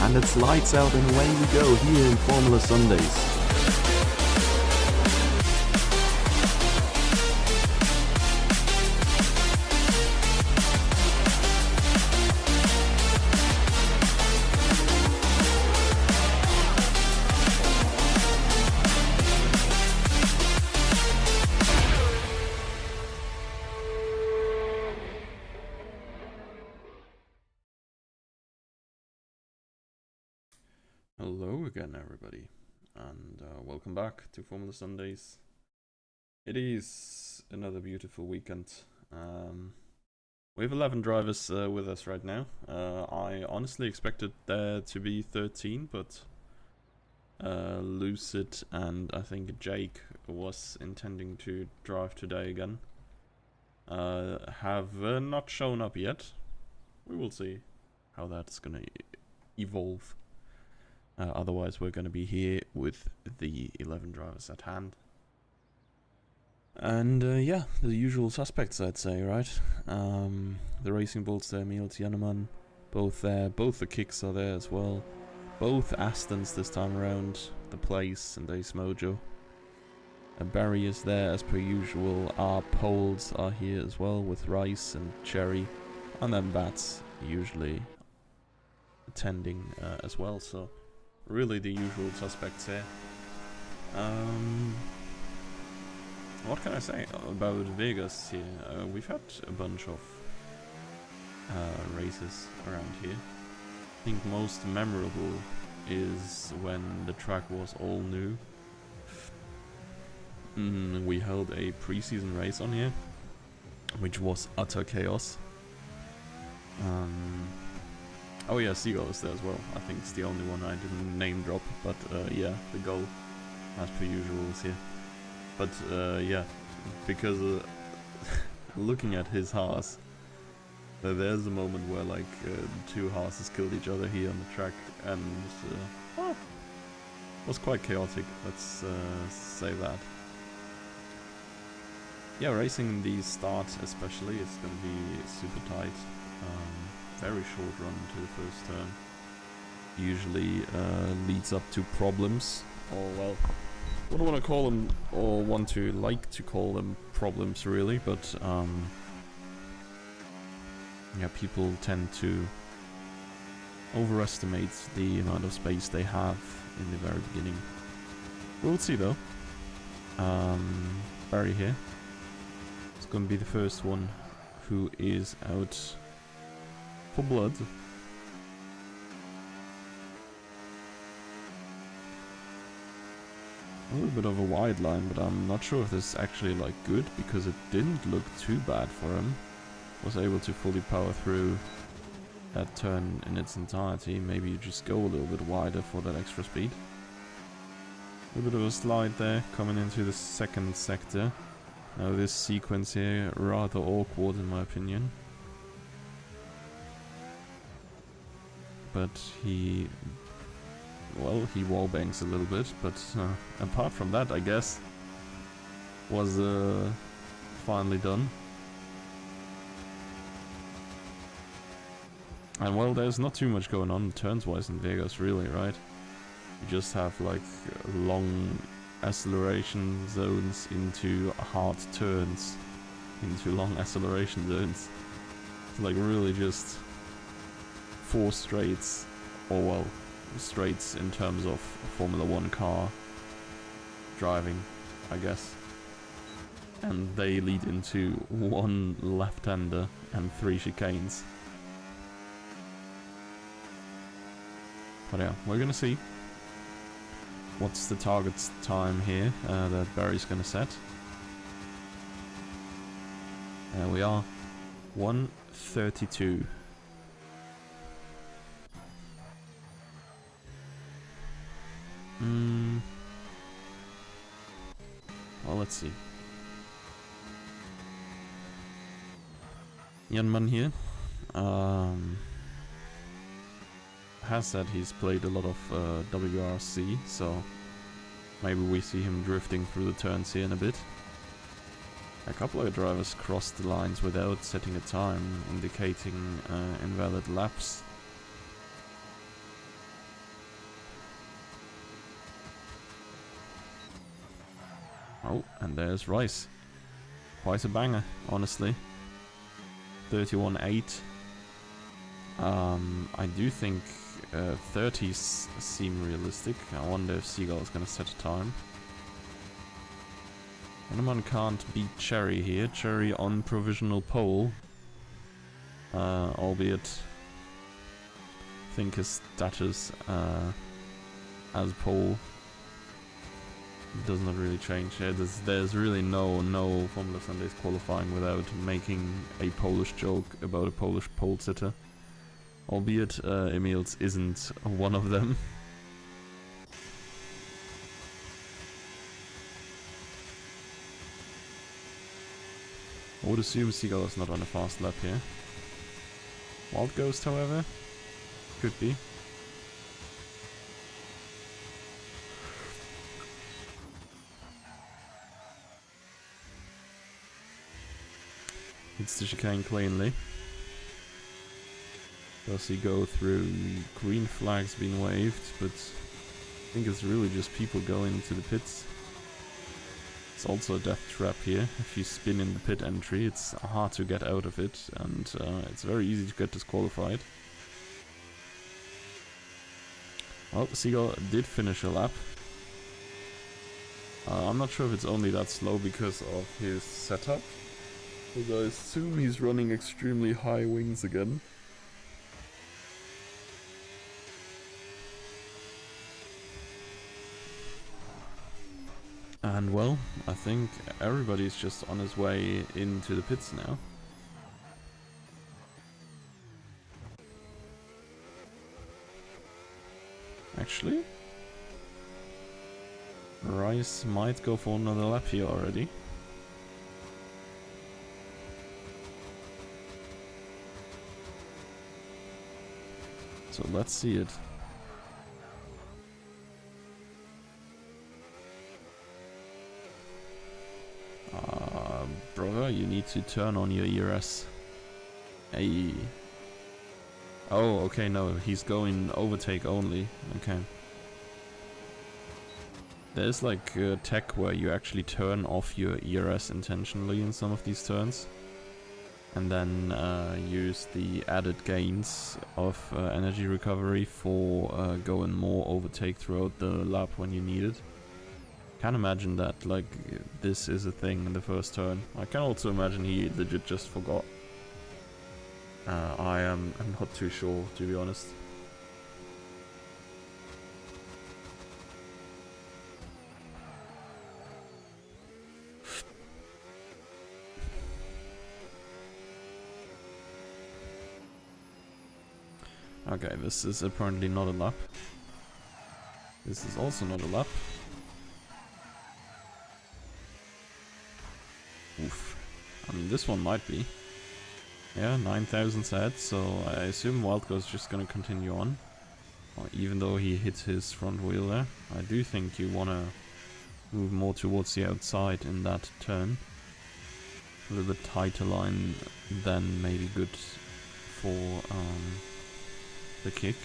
And it's lights out and away we go here in Formula Sundays. Hello again, everybody, and welcome back to Formula Sundays. It is another beautiful weekend. We have 11 drivers with us right now. I honestly expected there to be 13, but Lucid and I think Jake was intending to drive today again. Have not shown up yet. We will see how that's gonna evolve. Otherwise, we're going to be here with the 11 drivers at hand. And yeah, the usual suspects, I'd say, right? The Racing Bulls there, Emil Tienemann, both there. Both the Kicks are there as well. Both Astons this time around. The Place and Ace Mojo. Barry is there as per usual. Our Poles are here as well with Rice and Cherry. And then Bats usually attending as well, so really the usual suspects here. What can I say about Vegas here? We've had a bunch of races around here. I think most memorable is when the track was all new. We held a pre-season race on here, which was utter chaos. Oh yeah, Seagull is there as well. I think it's the only one I didn't name drop, but yeah, the goal, as per usual, is here. But yeah, because looking at his Haas, there's a moment where like two Haas's killed each other here on the track, and it was quite chaotic, let's say that. Yeah, racing in the start especially is going to be super tight. Very short run to the first turn usually leads up to problems, or well, I don't want to call them, or want to like to call them problems really, but yeah, people tend to overestimate the amount of space they have in the very beginning. We'll see though. Barry here is going to be the first one who is out for blood. A little bit of a wide line, but I'm not sure if this is actually like good, because it didn't look too bad for him. Was able to fully power through that turn in its entirety. Maybe you just go a little bit wider for that extra speed. A little bit of a slide there coming into the second sector. Now this sequence here, rather awkward in my opinion. But he wallbangs a little bit, but apart from that, I guess, was finally done. And well, there's not too much going on turns-wise in Vegas, really, right? You just have like long acceleration zones into hard turns, into long acceleration zones. It's like really just 4 straights, or well, straights in terms of Formula 1 car driving, I guess. And they lead into 1 left-hander and 3 chicanes. But yeah, we're gonna see what's the target time here that Barry's gonna set. There we are, 1:32. Well, let's see. Yanman here has said he's played a lot of WRC, so maybe we see him drifting through the turns here in a bit. A couple of drivers crossed the lines without setting a time, indicating invalid laps. Oh, and there's Rice. Quite a banger, honestly. 31.8. I do think 30s seem realistic. I wonder if Seagull is going to set a time. Anyone can't beat Cherry here. Cherry on provisional pole. Albeit, I think his status as pole does not really change. Yeah, there's really no Formula Sundays qualifying without making a Polish joke about a Polish pole sitter. Albeit Emils isn't one of them. I would assume Seagull is not on a fast lap here. Wild Ghost, however, could be. Hits the chicane cleanly. Does he go through? Green flags being waved, but I think it's really just people going into the pits. It's also a death trap here. If you spin in the pit entry, it's hard to get out of it, and it's very easy to get disqualified. Oh, Seagull did finish a lap. I'm not sure if it's only that slow because of his setup, but I assume he's running extremely high wings again. And well, I think everybody's just on his way into the pits now. Actually, Rice might go for another lap here already. So let's see it. Brother, you need to turn on your ERS. Hey. Oh, okay, no, he's going overtake only. Okay. There's like tech where you actually turn off your ERS intentionally in some of these turns. And then use the added gains of energy recovery for going more overtake throughout the lap when you need it. Can't imagine that like this is a thing in the first turn. I can also imagine he legit just forgot. I'm not too sure, to be honest. Okay, this is apparently not a lap. This is also not a lap. Oof. I mean, this one might be. Yeah, 9,000 set, so I assume Wildgo's just gonna continue on. Even though he hits his front wheel there. I do think you wanna move more towards the outside in that turn. A little bit tighter line than maybe good for the kick.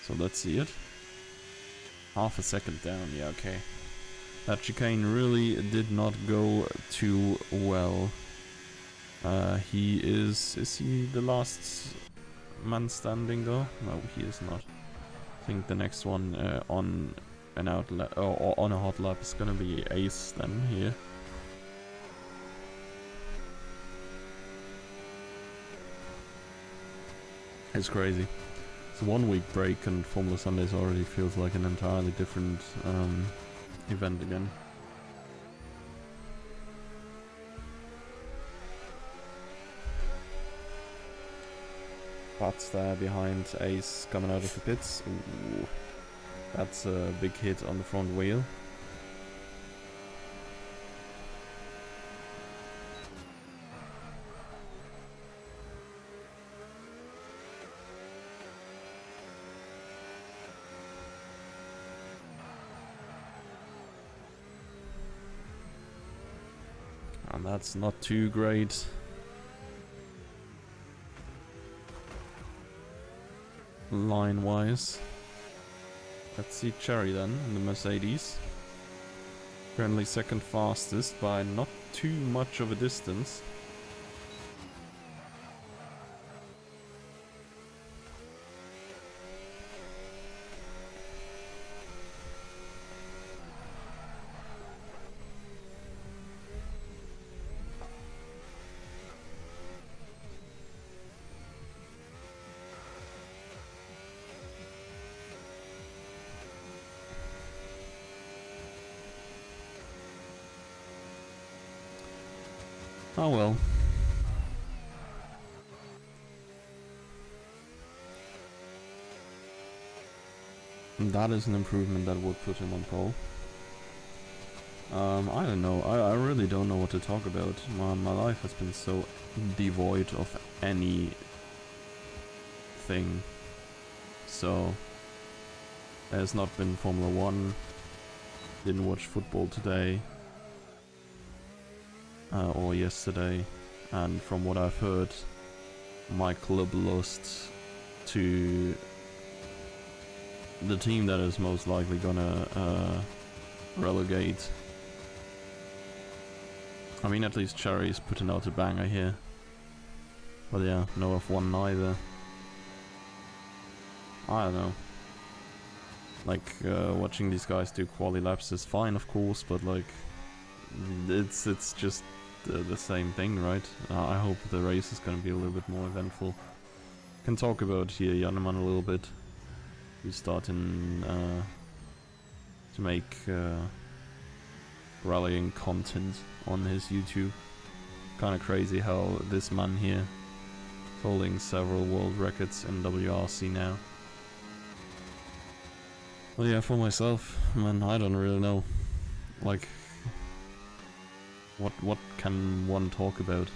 So let's see it. Half a second down, yeah, okay. That chicane really did not go too well. He is he the last man standing though? No, he is not. I think the next one on an outlet or on a hot lap is gonna be Ace then here. It's crazy. It's a 1 week break and Formula Sundays already feels like an entirely different event again. Butts there behind Ace coming out of the pits. Ooh, that's a big hit on the front wheel. And that's not too great. line-wise. Let's see Cherry then in the Mercedes. Currently second fastest by not too much of a distance. Oh well. That is an improvement that would put him on pole. I don't know. I really don't know what to talk about. My life has been so devoid of anything. So, there's not been Formula 1. Didn't watch football today. Or yesterday. And from what I've heard, my club lost to the team that is most likely gonna relegate. I mean, at least Cherry's putting out a banger here. But yeah, no F1 neither. I don't know. Like, watching these guys do quali laps is fine, of course, but like, it's just the same thing, right? I hope the race is gonna be a little bit more eventful. Can talk about here Jannemann a little bit. He's starting to make rallying content on his YouTube. Kind of crazy how this man here is holding several world records in WRC now. Well, yeah, for myself, man, I don't really know. Like, what can one talk about?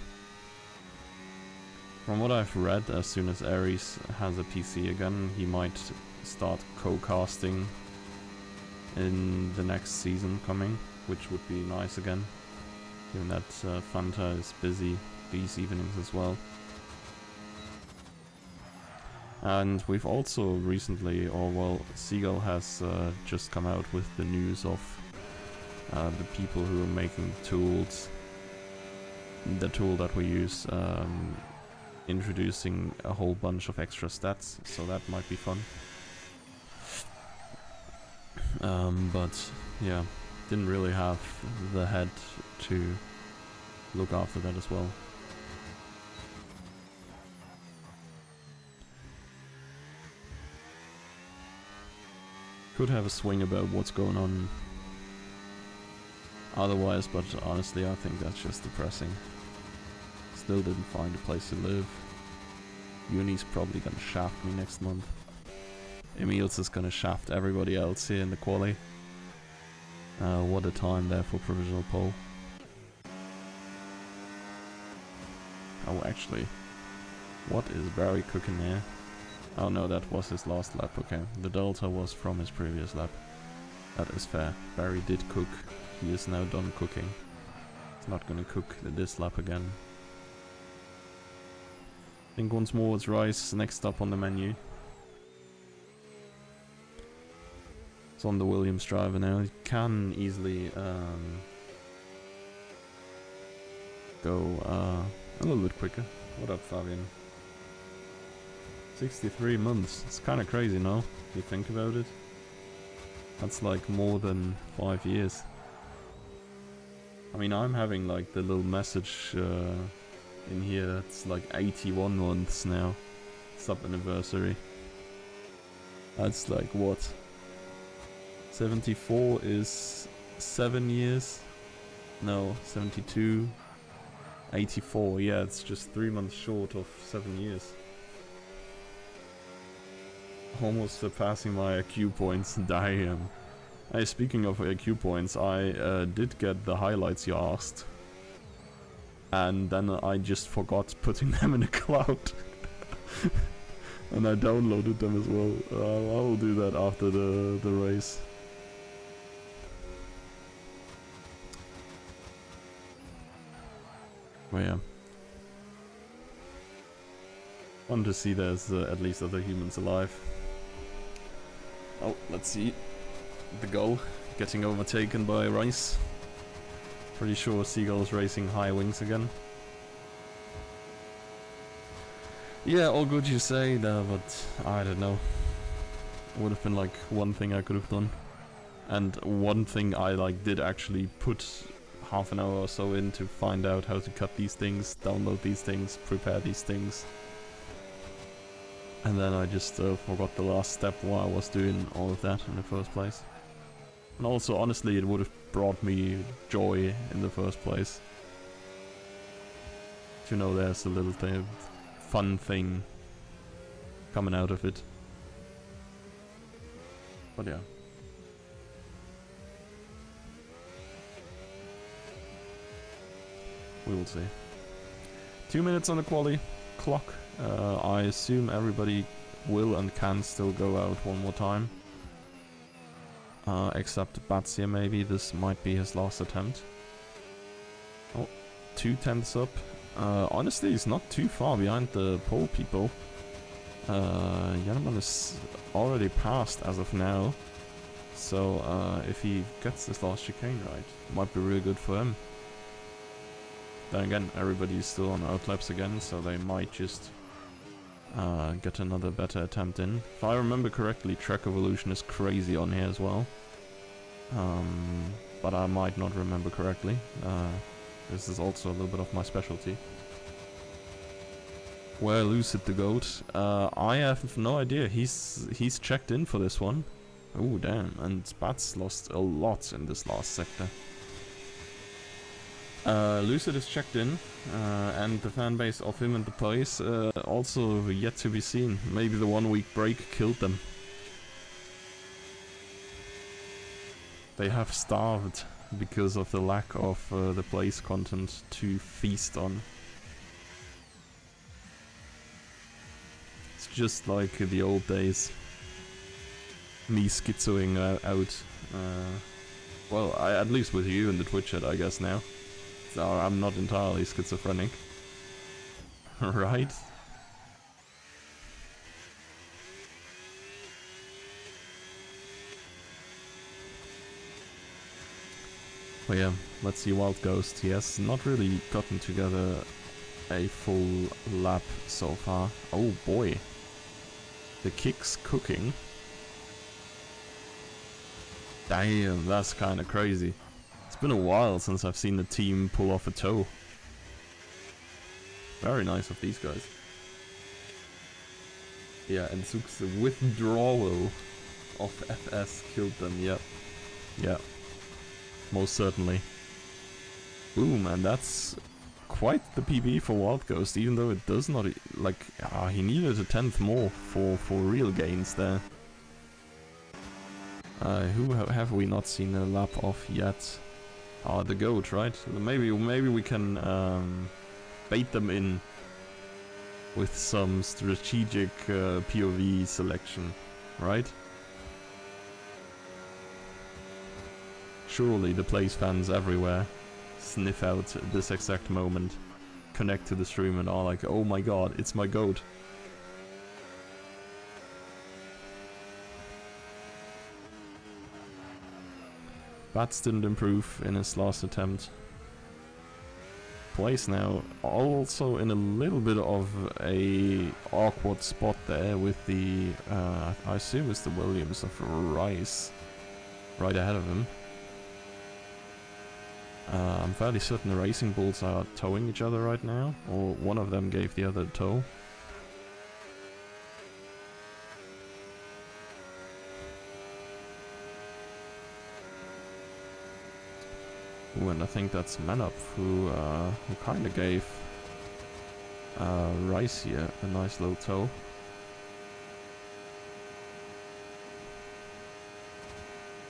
From what I've read, as soon as Aries has a PC again, he might start co-casting in the next season coming, which would be nice again, given that Fanta is busy these evenings as well. And we've also recently, or well, Seagull has just come out with the news of the people who are making tools, the tool that we use, introducing a whole bunch of extra stats, so that might be fun. But yeah, didn't really have the head to look after that as well. Could have a swing about what's going on otherwise, but honestly I think that's just depressing. Still didn't find a place to live. Uni's probably gonna shaft me next month. Emils is gonna shaft everybody else here in the quali. What a time there for provisional pole. Oh, actually, what is Barry cooking there? Oh no, that was his last lap, okay. The delta was from his previous lap. That is fair. Barry did cook. He is now done cooking. He's not gonna cook this lap again. I think once more it's Rice next up on the menu. It's on the Williams driver now. He can easily go a little bit quicker. What up, Fabian? 63 months. It's kind of crazy, no? If you think about it. That's like more than 5 years. I mean, I'm having like the little message in here. It's like 81 months now. Sub anniversary. That's like what? 74 is 7 years? No, 72. 84, yeah, it's just 3 months short of 7 years. Almost surpassing my IQ points. Damn. Hey, speaking of IQ points, I did get the highlights you asked. And then I just forgot putting them in the cloud. And I downloaded them as well. I will do that after the race. But yeah. Fun to see there's at least other humans alive. Oh, let's see. The goal getting overtaken by Rice. Pretty sure Seagull's racing high wings again. Yeah, all good you say there, but I don't know. Would have been like one thing I could have done. And one thing I like did actually put half an hour or so in to find out how to cut these things, download these things, prepare these things. And then I just forgot the last step while I was doing all of that in the first place. And also, honestly, it would have brought me joy in the first place. To know there's a little thing, fun thing coming out of it. But yeah. We will see. 2 minutes on the quali clock. I assume everybody will and can still go out one more time. Except Batsia maybe, this might be his last attempt. Oh, 2/10 up. Honestly, he's not too far behind the pole people. Janneman is already passed as of now. So if he gets this last chicane right, it might be really good for him. Then again, everybody's still on outlaps again, so they might just get another better attempt in. If I remember correctly, Track Evolution is crazy on here as well. But I might not remember correctly. This is also a little bit of my specialty. Where Lucid the Goat? I have no idea. He's checked in for this one. Oh damn! And Spats lost a lot in this last sector. Lucid is checked in, and the fanbase of him and the place also yet to be seen. Maybe the 1 week break killed them. They have starved because of the lack of the place content to feast on. It's just like the old days. Me schizoing out. Well, at least with you in the Twitch chat, I guess now. So I'm not entirely schizophrenic. Right? But yeah, let's see Wild Ghost. He has not really gotten together a full lap so far. Oh boy. The kick's cooking. Damn, that's kinda crazy. It's been a while since I've seen the team pull off a toe. Very nice of these guys. Yeah, and Zook's withdrawal of FS killed them, yep. Yeah. Most certainly. Boom, and that's quite the PB for Wild Ghost, even though it does not, like, he needed a 10th more for real gains there. Who have we not seen a lap of yet? The Goat, right? Maybe we can bait them in with some strategic POV selection, right? Surely the place fans everywhere sniff out this exact moment, connect to the stream and are like, oh my god, it's my goat. Bats didn't improve in his last attempt. Place now also in a little bit of a awkward spot there with the, I assume it's the Williams of Rice right ahead of him. I'm fairly certain the Racing Bulls are towing each other right now, or one of them gave the other a tow. Ooh, and I think that's Manup who kind of gave Rice here a nice little tow.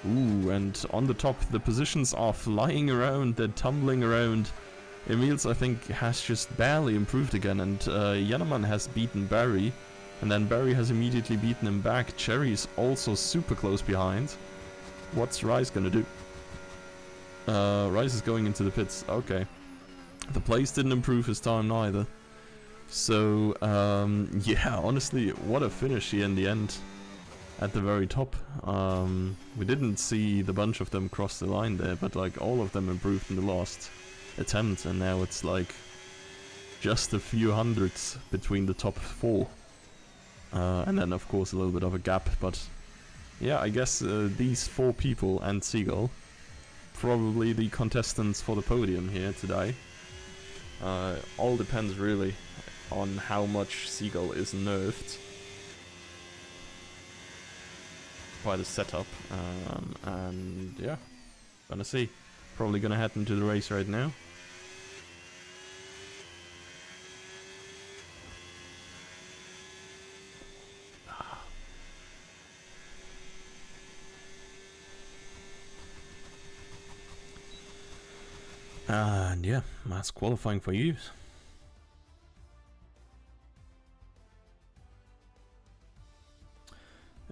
Ooh, and on the top the positions are flying around, they're tumbling around. Emils, I think, has just barely improved again, and Janneman has beaten Barry, and then Barry has immediately beaten him back. Cherry is also super close behind. What's Rice gonna do? Rice is going into the pits. Okay. The place didn't improve his time neither. So, yeah, honestly, what a finish here in the end. At the very top. We didn't see the bunch of them cross the line there, but like all of them improved in the last attempt, and now it's like just a few hundreds between the top 4. And then of course a little bit of a gap, but yeah, I guess these 4 people and Seagull, probably the contestants for the podium here today. All depends really on how much Seagull is nerfed by the setup, and yeah, gonna see. Probably gonna head into the race right now. And yeah, that's qualifying for you.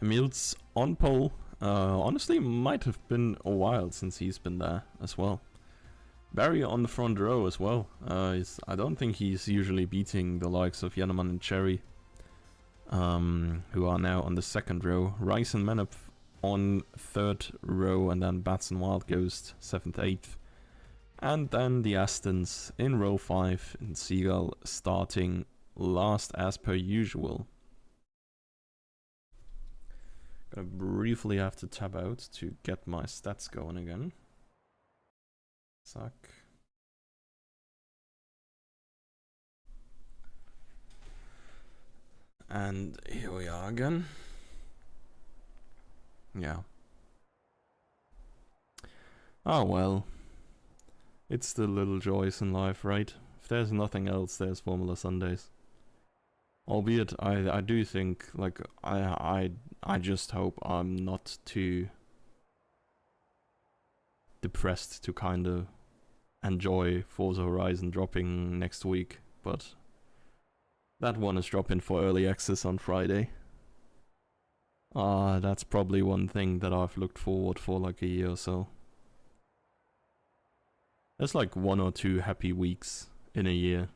Emil's on pole. Honestly, might have been a while since he's been there as well. Barry on the front row as well. I don't think he's usually beating the likes of Yannaman and Cherry, who are now on the second row. Rice and Menup on third row, and then Bats and Wild Ghost 7th, 8th. And then the Astons in row 5, and Seagull starting last as per usual. Gonna briefly have to tab out to get my stats going again. Suck. And here we are again. Yeah. Oh well. It's the little joys in life, right? If there's nothing else, there's Formula Sundays. Albeit, I do think, like, I just hope I'm not too depressed to kind of enjoy Forza Horizon dropping next week, but that one is dropping for early access on Friday. That's probably one thing that I've looked forward for like a year or so. There's like 1 or 2 happy weeks in a year.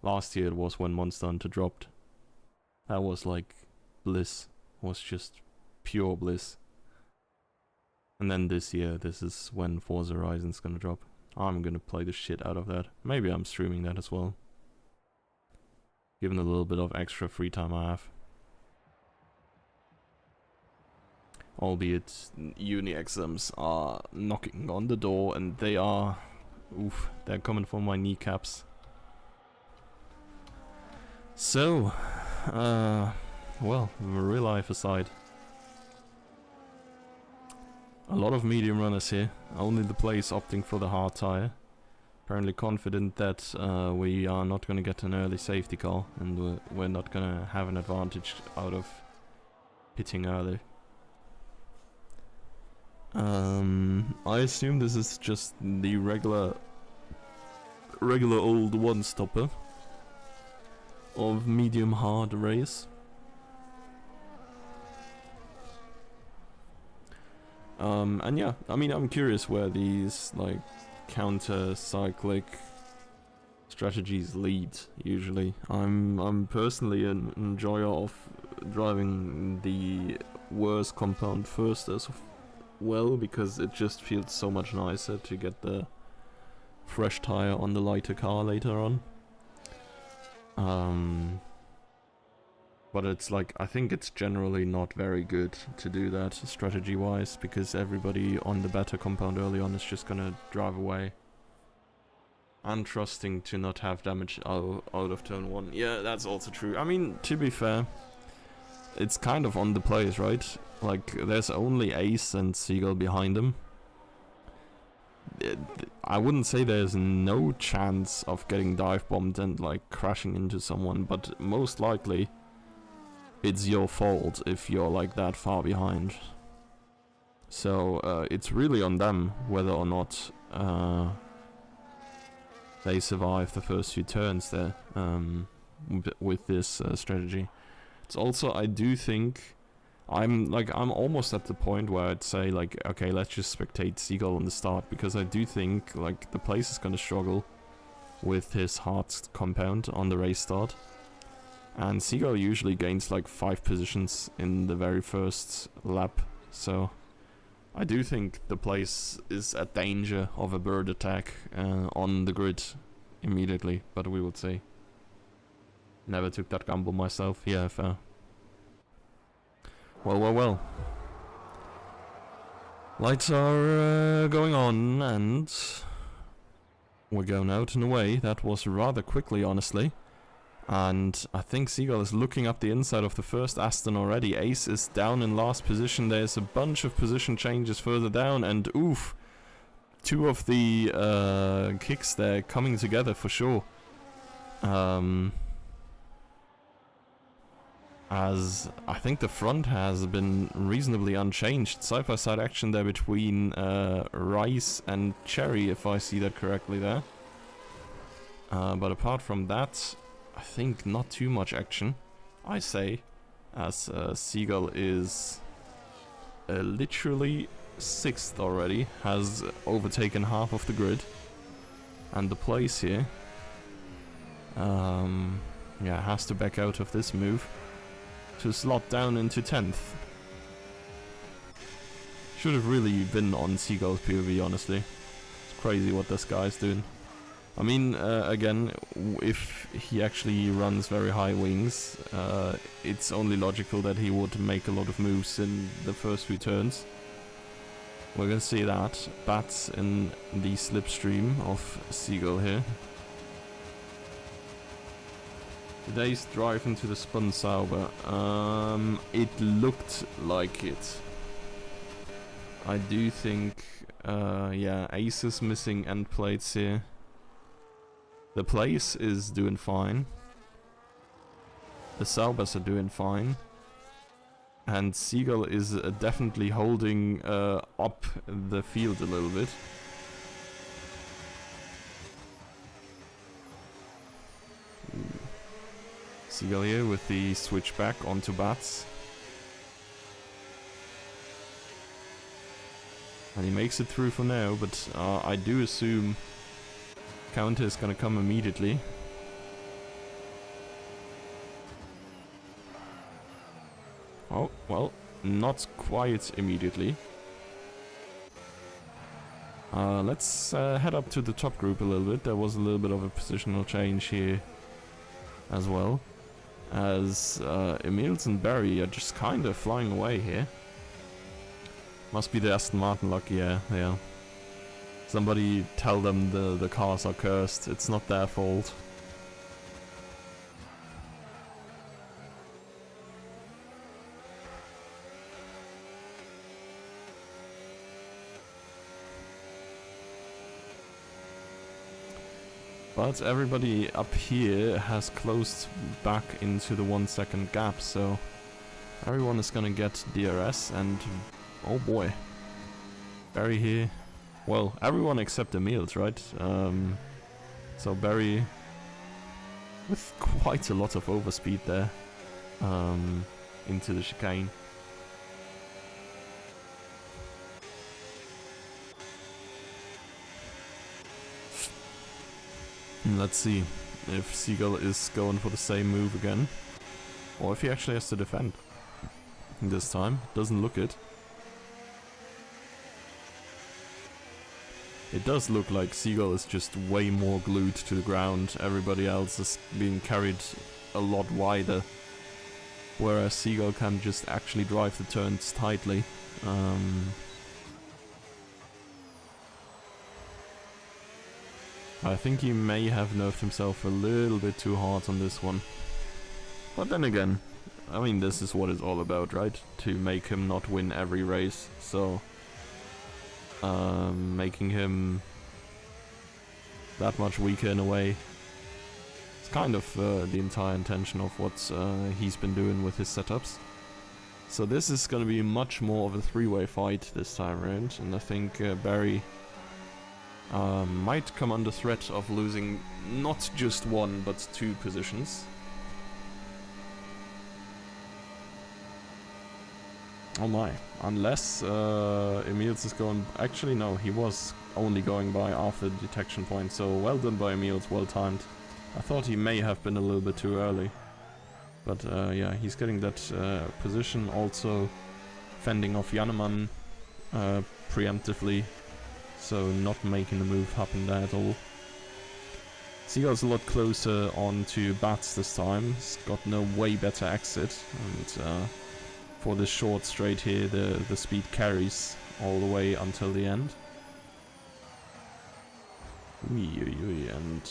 Last year it was when Monster Hunter dropped. That was like bliss. Was just pure bliss. And then this year, this is when Forza Horizon's gonna drop. I'm gonna play the shit out of that. Maybe I'm streaming that as well, given a little bit of extra free time I have. Albeit uni exams are knocking on the door, and they are, oof, they're coming for my kneecaps. So, well, real life aside, a lot of medium runners here, only the place opting for the hard tire. Apparently confident that we are not going to get an early safety car, and we're not going to have an advantage out of pitting early. I assume this is just the regular old one-stopper of medium hard race. And yeah, I mean, I'm curious where these like counter-cyclic strategies lead. Usually, I'm personally an enjoyer of driving the worst compound first as well, because it just feels so much nicer to get the fresh tire on the lighter car later on. But it's like, I think it's generally not very good to do that strategy-wise, because everybody on the better compound early on is just gonna drive away. And trusting to not have damage out of turn 1. Yeah, that's also true. I mean, to be fair, it's kind of on the players, right? Like, there's only Ace and Seagull behind them. I wouldn't say there's no chance of getting dive bombed and like crashing into someone, but most likely it's your fault if you're like that far behind. So it's really on them whether or not they survive the first few turns there with this strategy. It's also, I do think, I'm almost at the point where I'd say like, okay, let's just spectate Seagull on the start, because I do think like the place is gonna struggle with his hard compound on the race start. And Seagull usually gains like 5 positions in the very first lap, so I do think the place is at danger of a bird attack on the grid immediately, but we will see. Never took that gamble myself, yeah, fair. Well. Lights are going on, and we're going out and away. That was rather quickly, honestly. And I think Seagull is looking up the inside of the first Aston already. Ace is down in last position. There's a bunch of position changes further down, and oof, 2 of the kicks there coming together for sure. As I think the front has been reasonably unchanged. Side-by-side action there between Rice and Cherry, if I see that correctly there. But apart from that, I think not too much action, I say, as Seagull is literally 6th already, has overtaken half of the grid. And the place here, yeah, has to back out of this move to slot down into 10th. Should have really been on Seagull's POV, honestly. It's crazy what this guy's doing. I mean, again, if he actually runs very high wings, it's only logical that he would make a lot of moves in the first few turns. We're gonna see that. Bats in the slipstream of Seagull here. Today's drive into the spun Sauber. It looked like it. I do think, yeah, Ace is missing end plates here. The place is doing fine. The Saubers are doing fine. And Seagull is definitely holding up the field a little bit. Seagull here with the switch back onto Bats. And he makes it through for now, but I do assume counter is gonna come immediately. Oh, well, not quite immediately. Let's head up to the top group a little bit. There was a little bit of a positional change here as well, as Emils and Barry are just kind of flying away here. Must be the Aston Martin luck, yeah. Somebody tell them the cars are cursed, it's not their fault. But everybody up here has closed back into the 1 second gap, so everyone is gonna get DRS, and oh boy, Barry here. Well, everyone except Emils, right? So Barry with quite a lot of overspeed there into the chicane. Let's see if Seagull is going for the same move again, or if he actually has to defend this time. Doesn't look it. It does look like Seagull is just way more glued to the ground. Everybody else is being carried a lot wider, whereas Seagull can just actually drive the turns tightly. I think he may have nerfed himself a little bit too hard on this one. But then again, I mean, this is what it's all about, right? To make him not win every race, so making him that much weaker in a way. It's kind of the entire intention of what he's been doing with his setups. So this is going to be much more of a three-way fight this time around, and I think Barry might come under threat of losing not just 1 but 2 positions. Oh my, unless Emils is going... Actually no, he was only going by after the detection point, so well done by Emils, well timed. I thought he may have been a little bit too early. But yeah, he's getting that position, also fending off Jannemann preemptively, so not making the move happen there at all. Seagull's a lot closer on to Bats this time. He's got no way better exit, and for this short straight here, the speed carries all the way until the end. And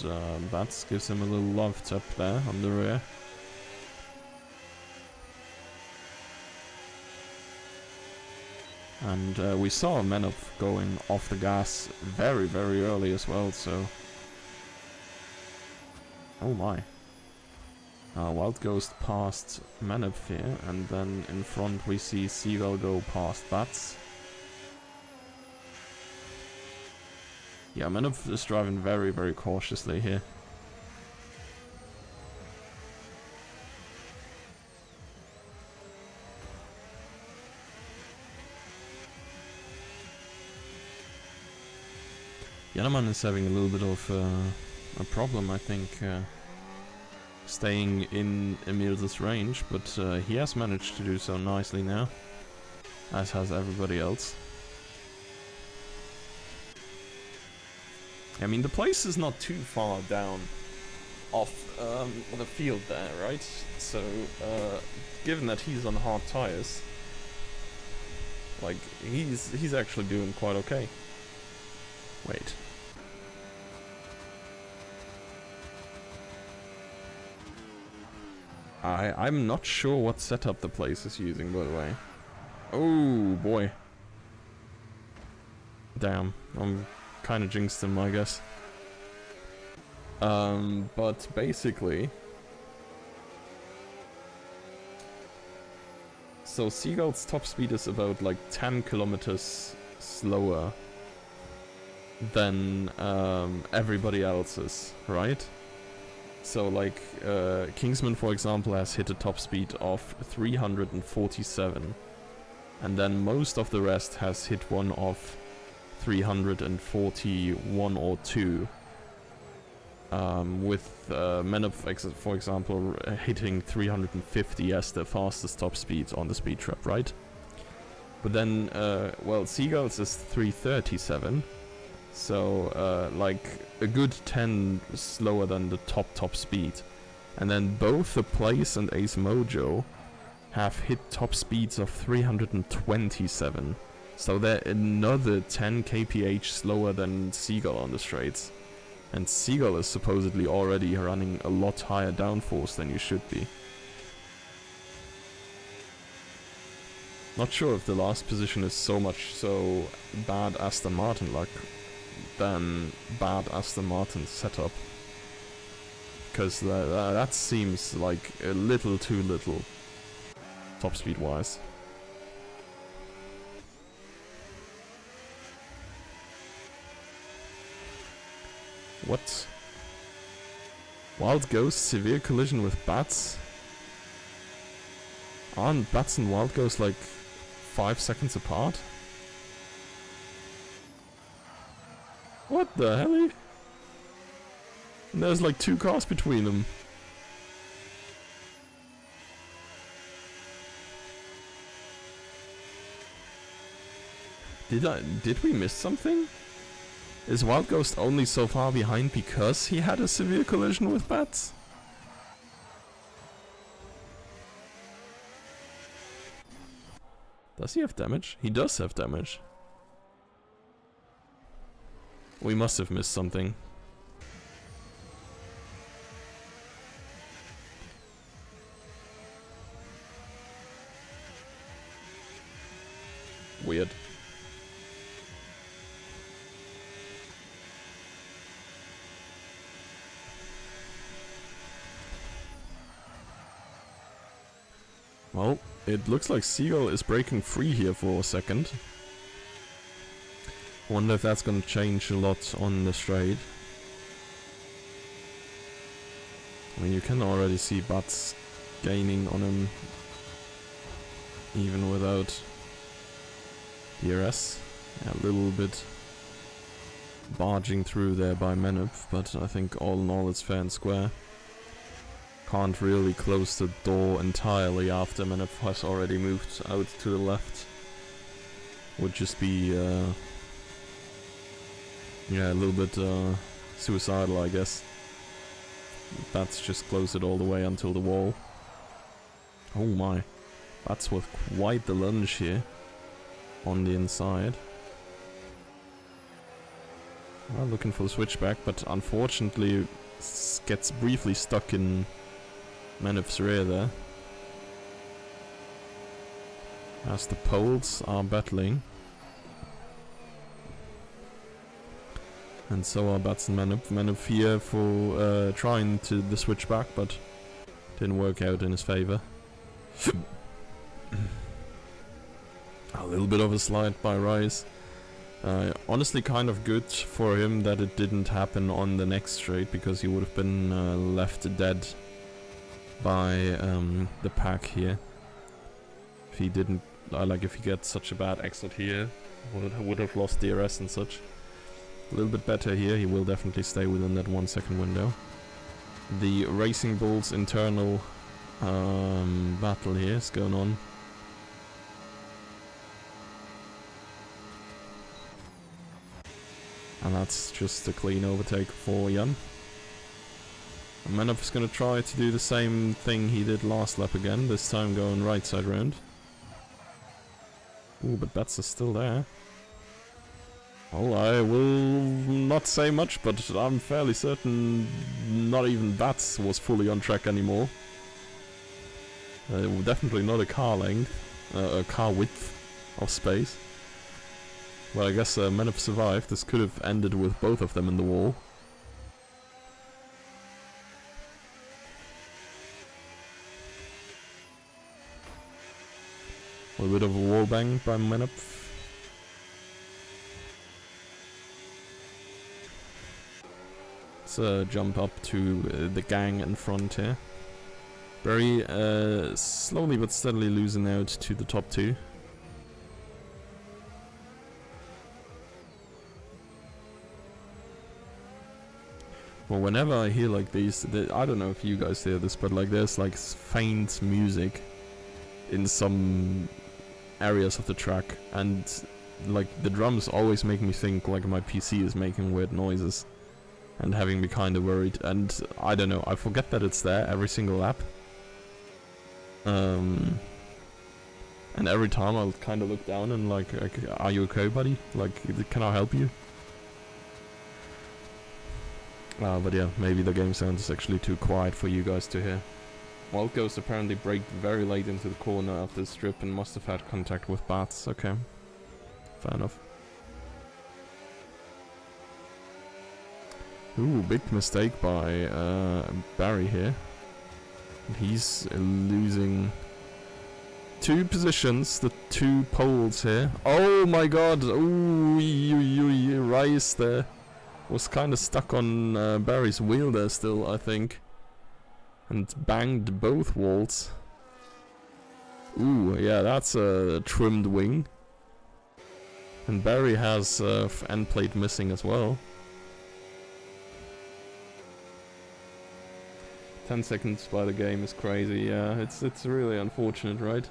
Bats gives him a little love tap there on the rear. And we saw Menop going off the gas very, very early as well, so... Oh my. Wild Ghost past Menop here, and then in front we see Seagull go past Bats. Yeah, Menop is driving very, very cautiously here. Jannemann is having a little bit of a problem, I think, staying in Emil's range, but he has managed to do so nicely now, as has everybody else. I mean, the place is not too far down off the field there, right? So, given that he's on hard tires, like, he's actually doing quite okay. Wait. I'm not sure what setup the place is using, by the way. Oh, boy. Damn, I'm kind of jinxed him, I guess. But basically... So Seagull's top speed is about, like, 10 kilometers slower than everybody else's, right? So like Kingsman, for example, has hit a top speed of 347, and then most of the rest has hit one of 341 or 2, with Menop, for example, hitting 350 as the fastest top speed on the speed trap, right? But then, well, Seagull's is 337. So, like, a good 10 slower than the top speed. And then both the Place and Ace Mojo have hit top speeds of 327. So they're another 10 kph slower than Seagull on the straights. And Seagull is supposedly already running a lot higher downforce than you should be. Not sure if the last position is so much so bad Aston Martin luck than bad Aston Martin setup, because that seems like a little too little top speed wise. What? Wild Ghost severe collision with Bats? Aren't Bats and Wild Ghost like 5 seconds apart? What the hell? There's like 2 cars between them. Did we miss something? Is Wild Ghost only so far behind because he had a severe collision with Bats? Does he have damage? He does have damage. We must have missed something. Weird. Well, it looks like Seagull is breaking free here for a second. Wonder if that's gonna change a lot on the straight. I mean, you can already see Bats gaining on him even without DRS. Yeah, a little bit barging through there by Menop, but I think all in all it's fair and square. can't really close the door entirely after Manip has already moved out to the left. Would just be, yeah, a little bit suicidal, I guess. That's just closed it all the way until the wall. Oh my. That's with quite the lunge here on the inside. Well, looking for the switchback, but unfortunately gets briefly stuck in Manip's rear there. As the poles are battling. And so are Bats and Manip. Manip here for trying to the switchback, but didn't work out in his favor. A little bit of a slide by Rise. Honestly kind of good for him that it didn't happen on the next straight, because he would have been left dead by the pack here. If he didn't, like if he gets such a bad exit here, would have lost DRS and such. A little bit better here, he will definitely stay within that 1 second window. The Racing Bulls internal battle here is going on. And that's just a clean overtake for Jan. And Manip is going to try to do the same thing he did last lap again, this time going right side round. Ooh, but Bats is still there. Well, I will not say much, but I'm fairly certain not even Bats was fully on track anymore. Definitely not a car length, a car width of space. Well, I guess Manip survived. This could have ended with both of them in the wall. A bit of a wall bang by Manip. Let's jump up to the gang in front here. Very slowly but steadily losing out to the top two. Well, whenever I hear like these, I don't know if you guys hear this, but like there's like faint music in some areas of the track, and like the drums always make me think like my PC is making weird noises and having me kind of worried, and I don't know, I forget that it's there every single lap. And every time I'll kind of look down and like, are you okay, buddy? Like, can I help you? But yeah, maybe the game sound is actually too quiet for you guys to hear. Wild Ghost apparently braked very late into the corner after the strip and must have had contact with Bats. Okay, fair enough. Ooh, big mistake by Barry here. He's losing 2 positions, the 2 poles here. Oh my god! Ooh, Rice there was kind of stuck on Barry's wheel there still, I think. And banged both walls. Ooh, yeah, that's a trimmed wing. And Barry has end plate missing as well. 10 seconds by the game is crazy, yeah, it's really unfortunate, right?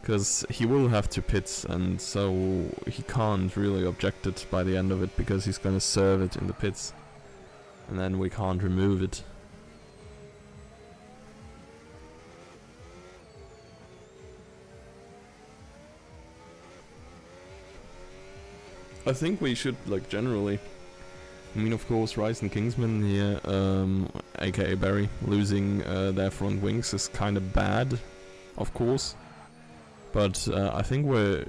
Because he will have to pit, and so he can't really object it by the end of it, because he's gonna serve it in the pits. And then we can't remove it. I think we should, like, generally... I mean, of course, Rice and Kingsman here, aka Barry, losing their front wings is kind of bad, of course. But I think we're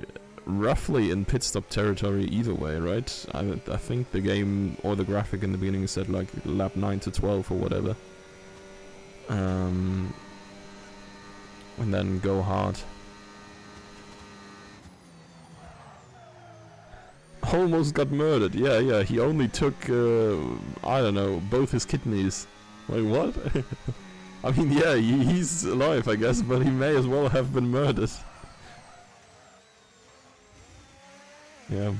roughly in pit stop territory either way, right? I think the game, or the graphic in the beginning said like lap 9 to 12 or whatever. And then go hard. Almost got murdered. Yeah, he only took, I don't know, both his kidneys. Like, what? I mean, yeah, he's alive, I guess, but he may as well have been murdered. Yeah.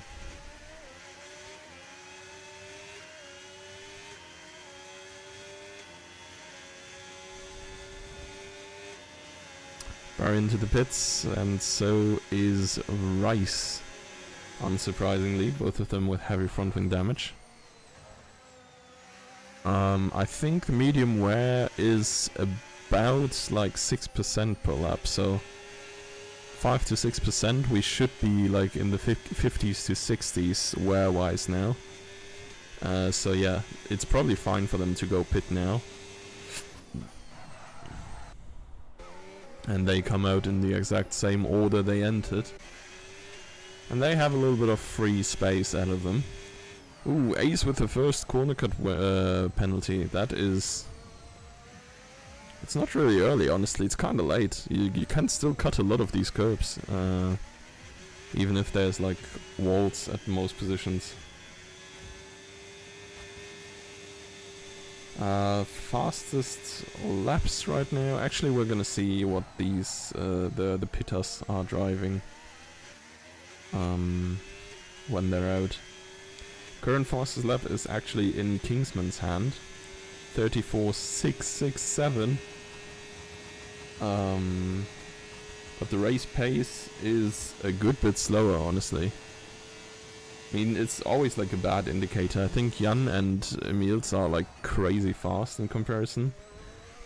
are into the pits, and so is Rice. Unsurprisingly, both of them with heavy front wing damage. I think the medium wear is about like 6% per lap, so 5 to 6%. We should be like in the 50s to 60s wear-wise now. So yeah, it's probably fine for them to go pit now. And they come out in the exact same order they entered. And they have a little bit of free space out of them. Ooh, Ace with the first corner cut penalty. That is... It's not really early, honestly. It's kinda late. You can still cut a lot of these curbs. Even if there's like walls at most positions. Fastest laps right now. Actually, we're gonna see what these the pitters are driving when they're out. Current fastest lap is actually in Kingsman's hand, 34.667. But the race pace is a good bit slower, honestly. I mean, it's always like a bad indicator. I think Jan and Emils are like crazy fast in comparison.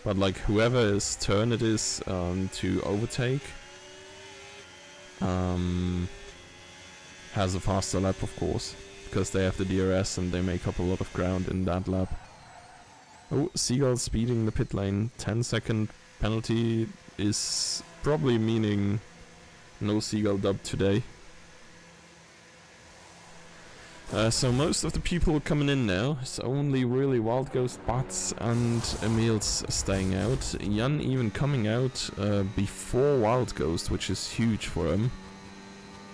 But like whoever's turn it is to overtake has a faster lap, of course. Because they have the DRS and they make up a lot of ground in that lap. Oh, Seagull speeding the pit lane. 10-second penalty is probably meaning no Seagull dub today. So most of the people coming in now. It's only really Wild Ghost, Bats and Emils staying out. Jan even coming out before Wild Ghost, which is huge for him.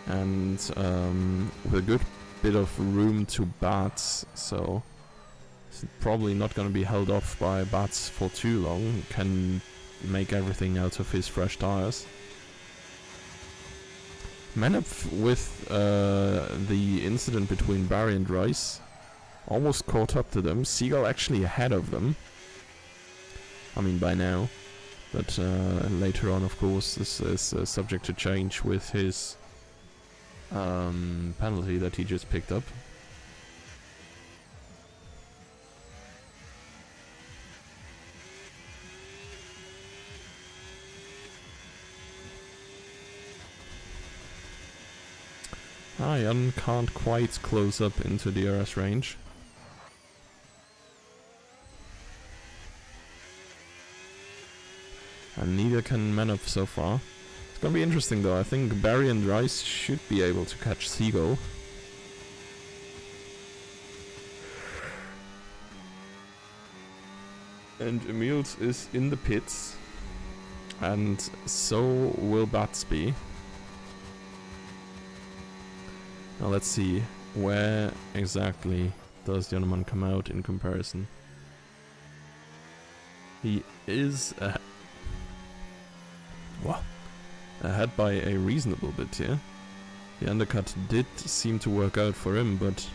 And with a good bit of room to Bats, so it's probably not going to be held off by Bats for too long. Can make everything out of his fresh tires. Manup with the incident between Barry and Rice almost caught up to them. Seagull actually ahead of them. I mean by now, but later on, of course, this is subject to change with his penalty that he just picked up. Jan can't quite close up into DRS range. And neither can Manup so far. It's gonna be interesting though. I think Barry and Rice should be able to catch Seagull. And Emils is in the pits. And so will Bats be. Now let's see, where exactly does Joneman come out in comparison? He is ahead by a reasonable bit here. The undercut did seem to work out for him, but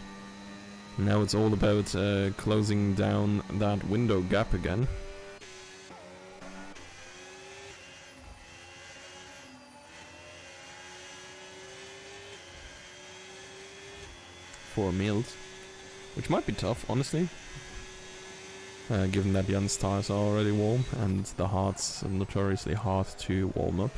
now it's all about closing down that window gap again. For Emils, which might be tough, honestly, given that Jan's tires are already warm and the hards are notoriously hard to warm up.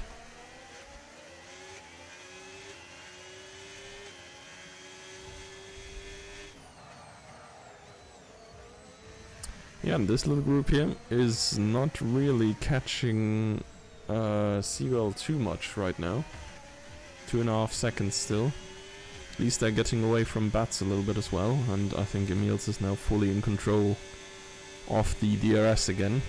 Yeah, and this little group here is not really catching Seagull too much right now. 2.5 seconds still. At least they're getting away from Bats a little bit as well, and I think Emils is now fully in control of the DRS again.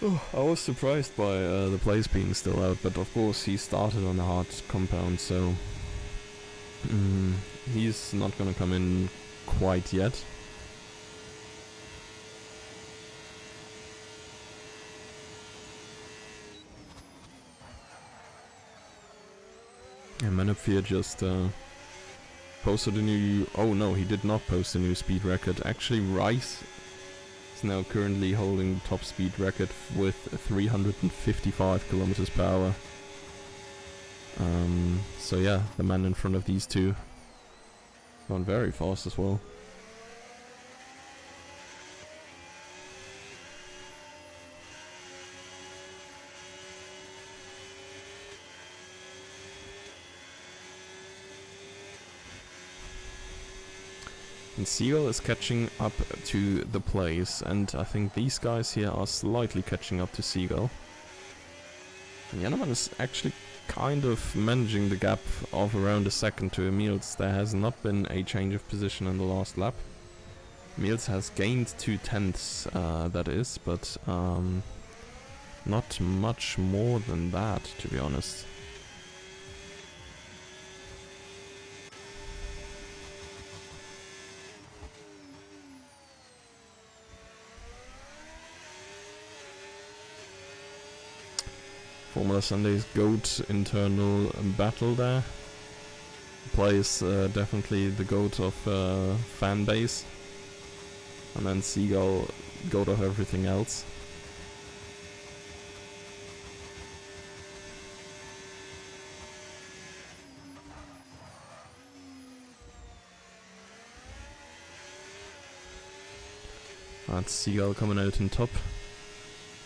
Oh, I was surprised by the place being still out, but of course he started on a hard compound, so he's not gonna come in quite yet. And Manupfir just posted a new... Oh no, he did not post a new speed record. Actually, Rice is now currently holding top speed record with 355 kilometers per hour. So yeah, the man in front of these two gone very fast as well. And Seagull is catching up to the place, and I think these guys here are slightly catching up to Seagull. And Jannemann is actually kind of managing the gap of around a second to Emils. There has not been a change of position in the last lap. Emils has gained 0.2, that is, but not much more than that, to be honest. Formula Sunday's GOAT internal battle there. Play is definitely the GOAT of fan base. And then Seagull, GOAT of everything else. That's Seagull coming out on top.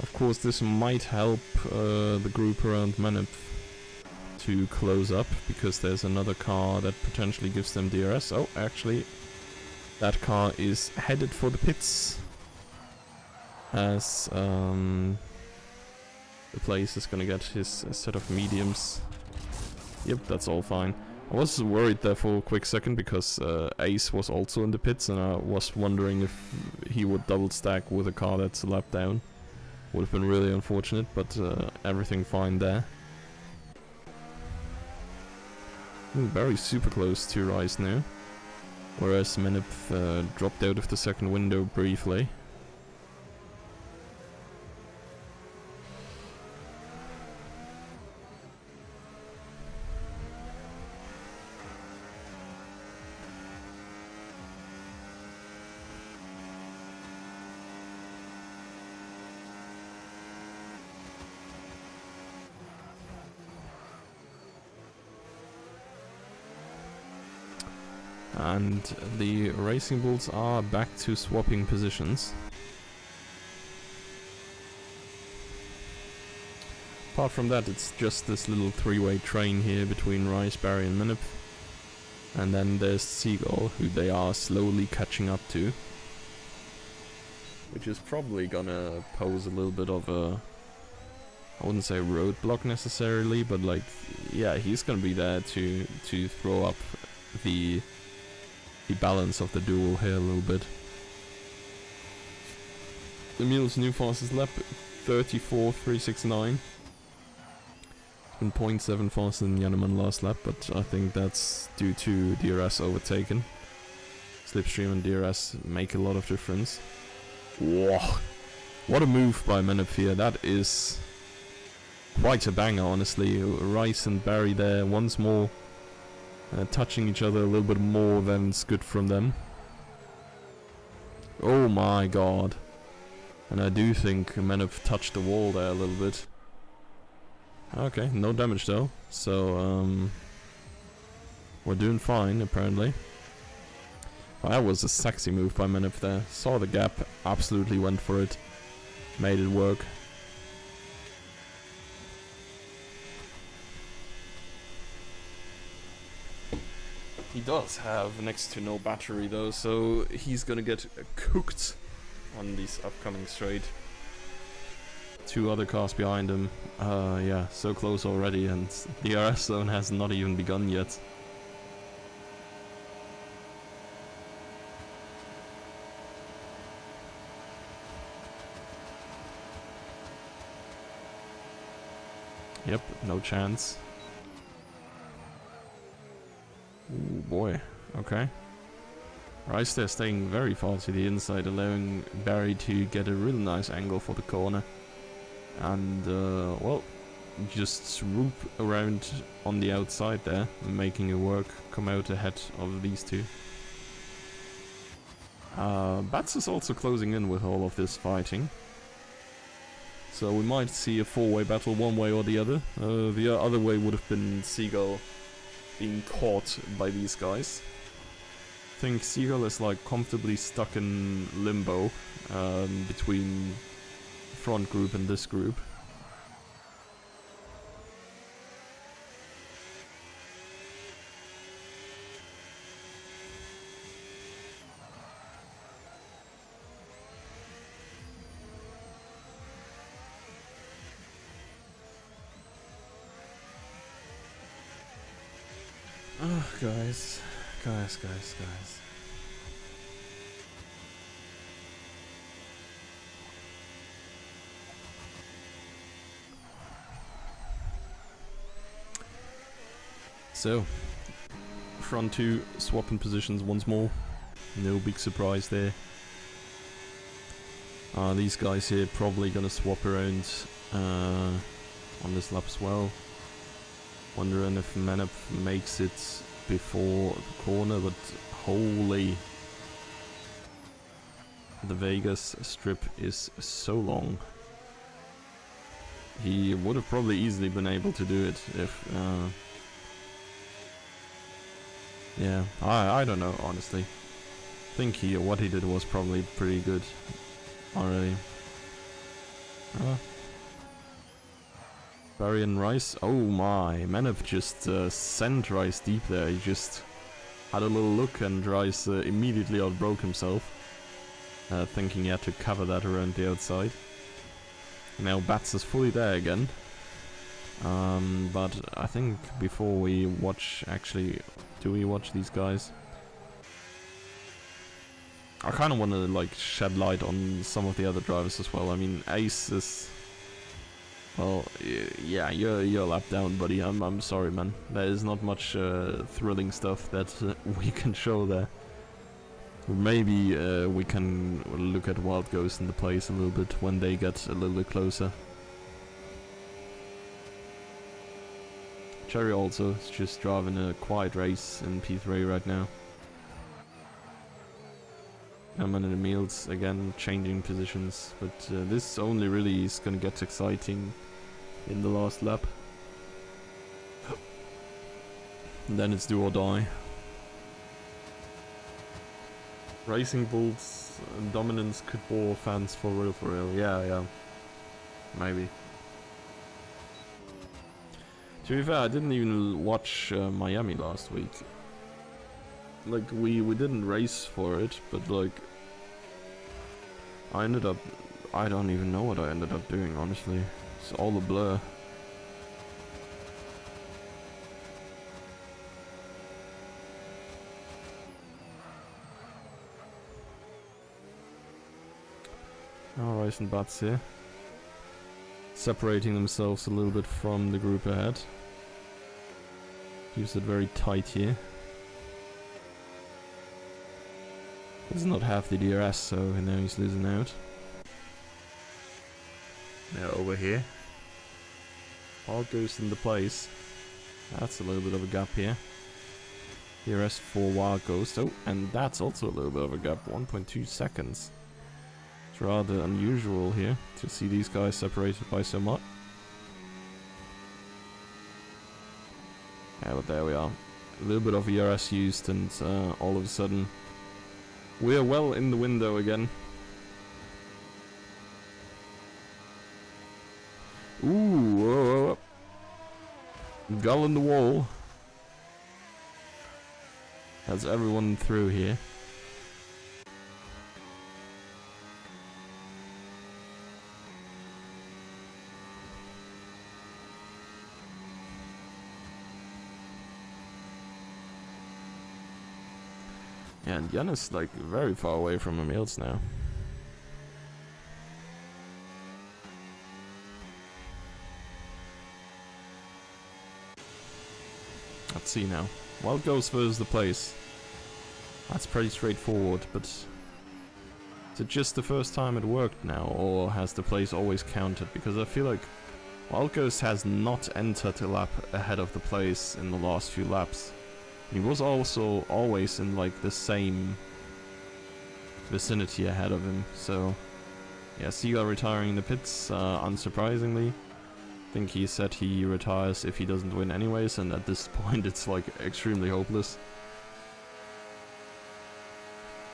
Of course, this might help the group around Manip to close up, because there's another car that potentially gives them DRS. Oh, actually, that car is headed for the pits, as the place is gonna get his set of mediums. Yep, that's all fine. I was worried there for a quick second, because Ace was also in the pits, and I was wondering if he would double stack with a car that's a lap down. Would have been really unfortunate, but everything fine there. Ooh, very super close to Rice now. Whereas Manip dropped out of the second window briefly. And the Racing Bulls are back to swapping positions. Apart from that, it's just this little three-way train here between Rice, Barry and Manip. And then there's Seagull, who they are slowly catching up to. Which is probably gonna pose a little bit of a... I wouldn't say roadblock necessarily, but like, yeah, he's gonna be there to throw up the balance of the duel here a little bit. Emil's new fastest lap, 34.369. Been 0.7 faster than Jannemann last lap, but I think that's due to DRS overtaken. Slipstream and DRS make a lot of difference. Whoa! What a move by Manip here. That is quite a banger, honestly. Rice and Barry there once more. Touching each other a little bit more than's good from them. Oh my god. And I do think Manip touched the wall there a little bit. Okay, no damage though. So, we're doing fine, apparently. Well, that was a sexy move by Manip there. Saw the gap, absolutely went for it. Made it work. He does have next to no battery though, so he's gonna get cooked on this upcoming straight. Two other cars behind him. Yeah, so close already, and the DRS zone has not even begun yet. Yep, no chance. Ooh, boy. Okay. Rice there staying very far to the inside, allowing Barry to get a really nice angle for the corner. And, well, just swoop around on the outside there, making it work, come out ahead of these two. Bats is also closing in with all of this fighting. So we might see a four-way battle one way or the other. The other way would have been Seagull being caught by these guys. I think Seagull is like comfortably stuck in limbo between front group and this group. Oh, guys. So, front two swapping positions once more. No big surprise there. These guys here probably gonna swap around on this lap as well. Wondering if Manap makes it before the corner, but holy, the Vegas strip is so long. He would have probably easily been able to do it if yeah, I don't know, honestly. I think what he did was probably pretty good already. Barry and Rice, oh my, Manap just sent Rice deep there. He just had a little look and Rice immediately outbroke himself, thinking he had to cover that around the outside. Now Bats is fully there again, but I think before we watch, actually, do we watch these guys? I kind of want to like shed light on some of the other drivers as well. I mean, Ace is, well, yeah, you're a lap down, buddy. I'm sorry, man. There is not much thrilling stuff that we can show there. Maybe we can look at Wild Ghost in the place a little bit when they get a little bit closer. Cherry also is just driving a quiet race in P3 right now. Elman and Emils again changing positions, but this only really is gonna get exciting in the last lap. And then it's do or die. Racing Bulls dominance could bore fans for real. Yeah. Maybe. To be fair, I didn't even watch Miami last week. Like, we didn't race for it, but like, I don't even know what I ended up doing, honestly. It's all a blur. Oh, Rice and Bats here. Separating themselves a little bit from the group ahead. Keeps it very tight here. Does not have the DRS, so now he's losing out. Now over here. Wild Ghost in the place. That's a little bit of a gap here. DRS for Wild Ghost. Oh, and that's also a little bit of a gap. 1.2 seconds. It's rather unusual here to see these guys separated by so much. Yeah, but there we are. A little bit of ERS used, and all of a sudden we're well in the window again. Ooh, whoa. Gull in the wall. Has everyone through here. Yeah, and Jan is like very far away from Emils now. Let's see now. Wild Ghost versus the place. That's pretty straightforward, but is it just the first time it worked now, or has the place always counted? Because I feel like Wild Ghost has not entered a lap ahead of the place in the last few laps. He was also always in like the same vicinity ahead of him, so yeah, Seagull retiring in the pits, unsurprisingly. I think he said he retires if he doesn't win anyways, and at this point it's like extremely hopeless.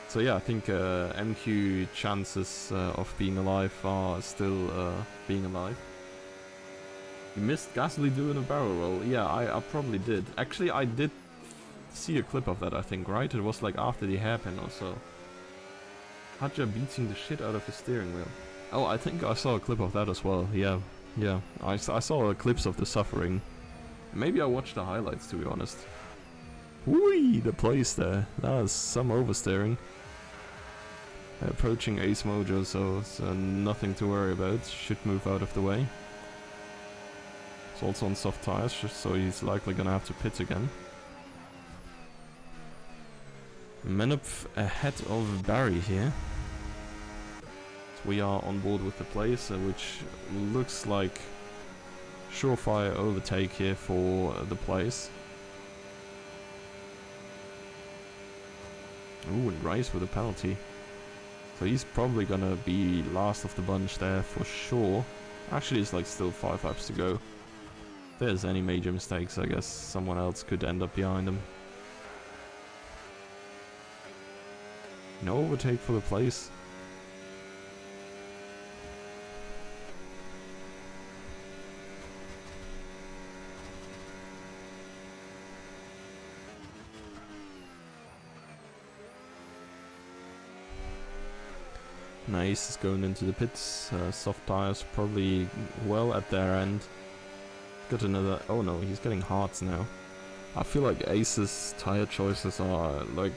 So yeah, I think MQ chances of being alive are still being alive. You missed Gasly doing a barrel roll. Yeah, I probably did. Actually, I did see a clip of that, I think, right? It was like after the hairpin or so. Hadja beating the shit out of his steering wheel. Oh, I think I saw a clip of that as well. Yeah, yeah. I saw clips of the suffering. Maybe I watched the highlights, to be honest. Whee! The place there. That was some oversteering. Approaching Ace Mojo, so nothing to worry about. Should move out of the way. It's also on soft tires, so he's likely gonna have to pit again. Menup ahead of Barry here. So we are on board with the place, which looks like surefire overtake here for the place. Ooh, and Rice with a penalty. So he's probably gonna be last of the bunch there for sure. Actually, it's like still 5 laps to go. If there's any major mistakes, I guess someone else could end up behind him. No overtake for the place. Nice is going into the pits. Soft tires probably well at their end. Got another. Oh no, he's getting hards now. I feel like Ace's tire choices are like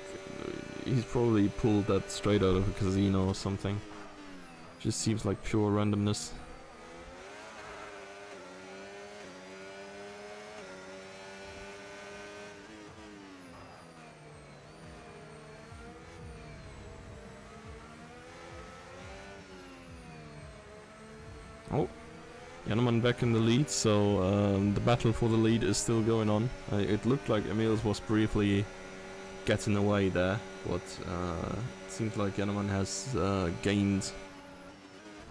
he's probably pulled that straight out of a casino or something. Just seems like pure randomness. Oh, Jannemann back in the lead, so the battle for the lead is still going on. It looked like Emils was briefly getting away there, but it seems like Jannemann has gained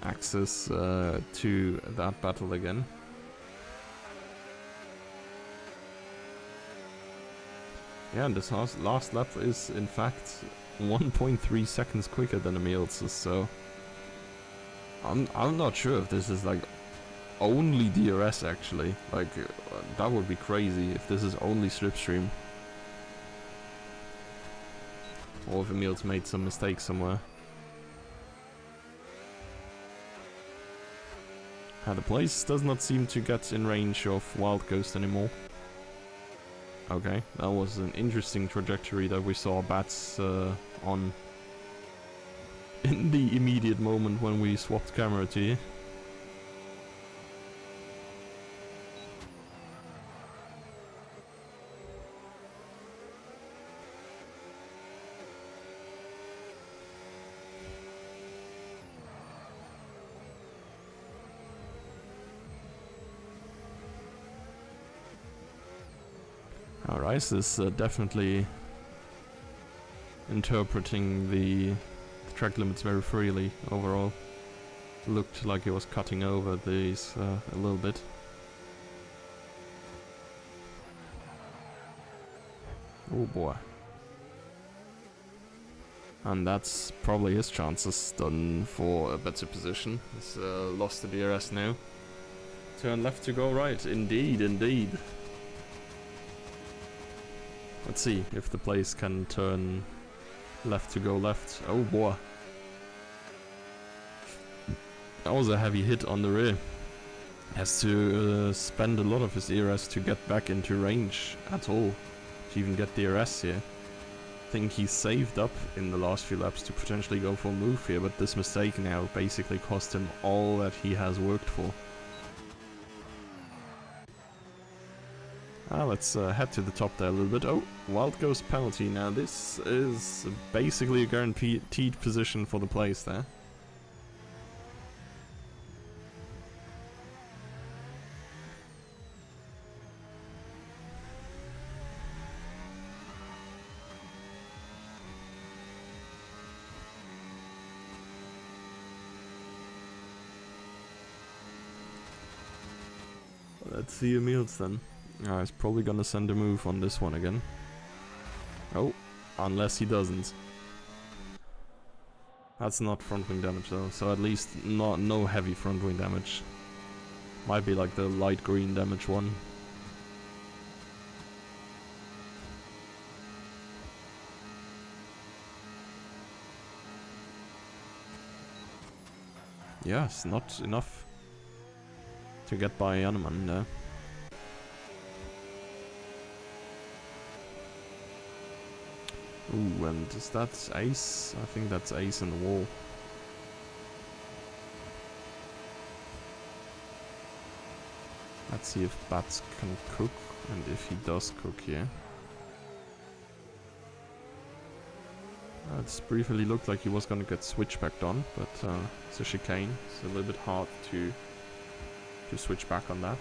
access to that battle again. Yeah, and this last lap is in fact 1.3 seconds quicker than Emils', so I'm not sure if this is like only DRS actually. Like that would be crazy if this is only slipstream. Or if Emils made some mistake somewhere. The place does not seem to get in range of Wild Ghost anymore. Okay, that was an interesting trajectory that we saw Bats on in the immediate moment when we swapped camera to you. Rice is definitely interpreting the track limits very freely overall. Looked like he was cutting over these a little bit. Oh boy. And that's probably his chances done for a better position. He's lost the DRS now. Turn left to go right. Indeed, indeed. Let's see if the place can turn left to go left. Oh boy. That was a heavy hit on the rear. Has to spend a lot of his DRS to get back into range at all. To even get DRS here. I think he saved up in the last few laps to potentially go for a move here, but this mistake now basically cost him all that he has worked for. Let's head to the top there a little bit. Oh, Wild Ghost penalty. Now this is basically a guaranteed position for the place there. Let's see Emils then. He's probably gonna send a move on this one again. Oh, unless he doesn't. That's not front wing damage though, so at least no heavy front wing damage. Might be like the light green damage one. Yes, not enough to get by Janeman there. Ooh, and is that ace? I think that's ace in the wall. Let's see if Bats can cook, and if he does cook here. It's briefly looked like he was gonna get switchbacked on, but it's a chicane. It's a little bit hard to switch back on that.